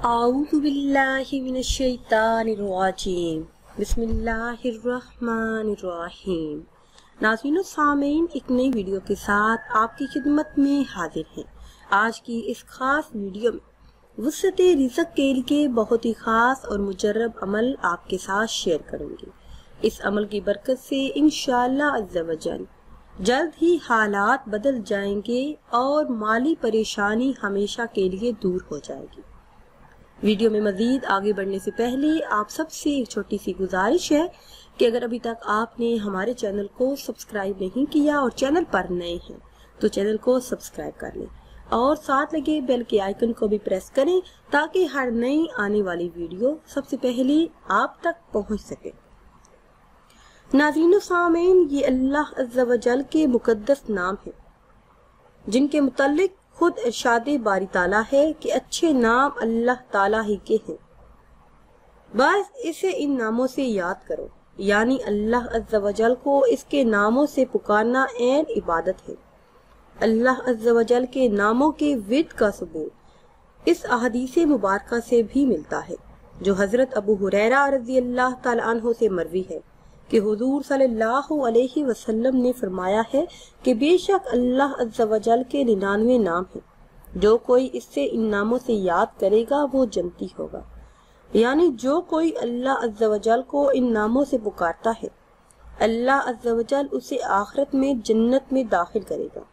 اعوذ باللہ من الشیطان الرجیم بسم اللہ الرحمن الرحیم۔ ناظرین و سامعین، ایک نئی ویڈیو کے ساتھ آپ کی خدمت میں حاضر ہیں۔ آج کی اس خاص ویڈیو میں وسعت رزق کے لیے بہت ہی خاص اور مجرب عمل آپ کے ساتھ شیئر کروں گی۔ اس عمل کی برکت سے انشاءاللہ عز و جل جلد ہی حالات بدل جائیں گے اور مالی پریشانی ہمیشہ کے لیے دور ہو جائے گی۔ ویڈیو میں مزید آگے بڑھنے سے پہلے آپ سب سے ایک چھوٹی سی گزارش ہے کہ اگر ابھی تک آپ نے ہمارے چینل کو سبسکرائب نہیں کیا اور چینل پر نئے ہیں تو چینل کو سبسکرائب کر لیں اور ساتھ لگے بیل کے آئیکن کو بھی پریس کریں تاکہ ہر نئی آنے والی ویڈیو سب سے پہلے آپ تک پہنچ سکے۔ ناظرین و سامعین، یہ اللہ عز و جل کے مقدس نام ہیں جن کے متعلق خود ارشاد باری تعالیٰ ہے کہ اچھے نام اللہ تعالیٰ ہی کے ہیں، بس اسے ان ناموں سے یاد کرو، یعنی اللہ عز و جل کو اس کے ناموں سے پکارنا عین عبادت ہے۔ اللہ عز و جل کے ناموں کے ورد کا ثبوت اس احادیث مبارکہ سے بھی ملتا ہے جو حضرت ابو ہریرہ رضی اللہ تعالیٰ عنہ سے مروی ہے کہ حضور صلی اللہ علیہ وسلم نے فرمایا ہے کہ بے شک اللہ عز و جل کے 99 نام ہیں، جو کوئی اس سے ان ناموں سے یاد کرے گا وہ جنتی ہوگا، یعنی جو کوئی اللہ عز و جل کو ان ناموں سے پکارتا ہے اللہ عز و جل اسے آخرت میں جنت میں داخل کرے گا۔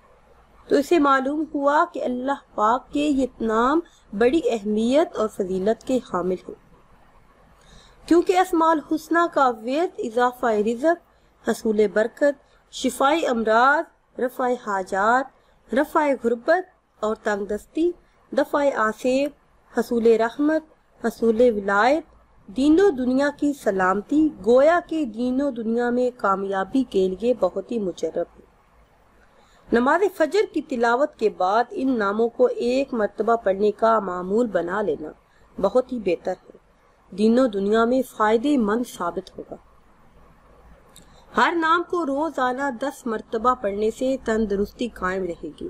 تو اسے معلوم ہوا کہ اللہ پاک کے یہ نام بڑی اہمیت اور فضیلت کے حامل ہیں، کیونکہ اسماء الحسنہ کا ورد اضافہ رزق، حصول برکت، شفاء امراض، رفع حاجات، رفع غربت اور تنگ دستی، دفع آسیب، حصول رحمت، حصول ولایت، دین و دنیا کی سلامتی، گویا کہ دین و دنیا میں کامیابی کے لیے بہت ہی مجرب ہے۔ نماز فجر کی تلاوت کے بعد ان ناموں کو ایک مرتبہ پڑھنے کا معمول بنا لینا بہت ہی بہتر ہے، دین و دنیا میں فائدے مند ثابت ہوگا۔ ہر نام کو روزانہ 10 مرتبہ پڑھنے سے تندرستی قائم رہے گی،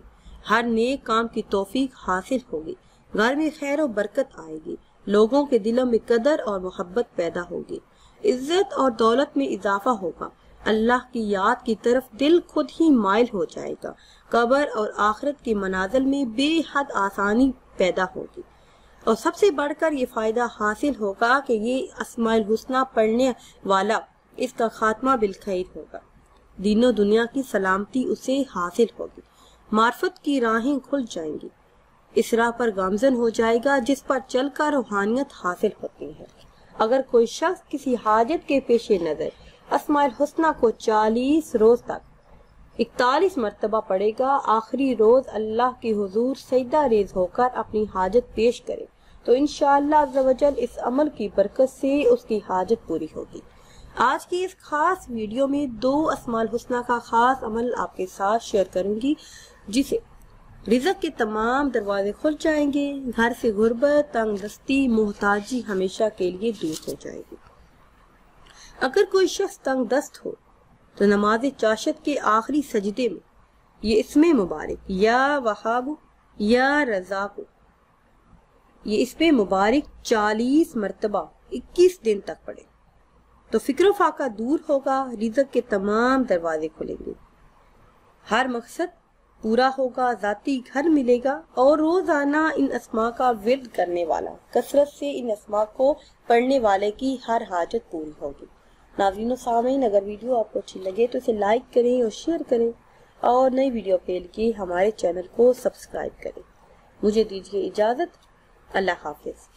ہر نیک کام کی توفیق حاصل ہوگی، گھر میں خیر و برکت آئے گی، لوگوں کے دلوں میں قدر اور محبت پیدا ہوگی، عزت اور دولت میں اضافہ ہوگا، اللہ کی یاد کی طرف دل خود ہی مائل ہو جائے گا، قبر اور آخرت کے منازل میں بے حد آسانی پیدا ہوگی، اور سب سے بڑھ کر یہ فائدہ حاصل ہوگا کہ یہ اسماء الحسنہ پڑھنے والا اس کا خاتمہ بالخیر ہوگا، دین و دنیا کی سلامتی اسے حاصل ہوگی، معرفت کی راہیں کھل جائیں گی، اس راہ پر گامزن ہو جائے گا جس پر چل کر روحانیت حاصل ہوتی ہے۔ اگر کوئی شخص کسی حاجت کے پیش نظر اسماء الحسنہ کو 40 روز تک 41 مرتبہ پڑھے گا، آخری روز اللہ کے حضور سجدہ ریز ہو کر اپنی حاجت پیش کرے تو انشاءاللہ عز و جل اس عمل کی برکت سے اس کی حاجت پوری ہوگی۔ آج کی اس خاص ویڈیو میں 2 اسماء الحسنہ کا خاص عمل آپ کے ساتھ شیئر کروں گی جسے رزق کے تمام دروازے کھل جائیں گے، گھر سے غربت، تنگ دستی، محتاجی ہمیشہ کے لیے دور ہو جائے گی۔ اگر کوئی شخص تنگ دست ہو تو نماز چاشت کے آخری سجدے میں یہ اسم مبارک یا وہاب یا رزاق، یہ اسم مبارک 40 مرتبہ 21 دن تک پڑھے تو فکر و فاقہ دور ہوگا، رزق کے تمام دروازے کھلیں گے، ہر مقصد پورا ہوگا، ذاتی گھر ملے گا، اور روزانہ ان اسماء کا ورد کرنے والا، کثرت سے ان اسماء کو پڑھنے والے کی ہر حاجت پوری ہوگی۔ ناظرین و سامعین، اگر ویڈیو آپ کو اچھی لگے تو اسے لائک کریں اور شیئر کریں اور نئی ویڈیو کے لیے ہمارے چینل کو سبسکرائب کریں۔ مجھے دیجیے اجازت، اللہ حافظ۔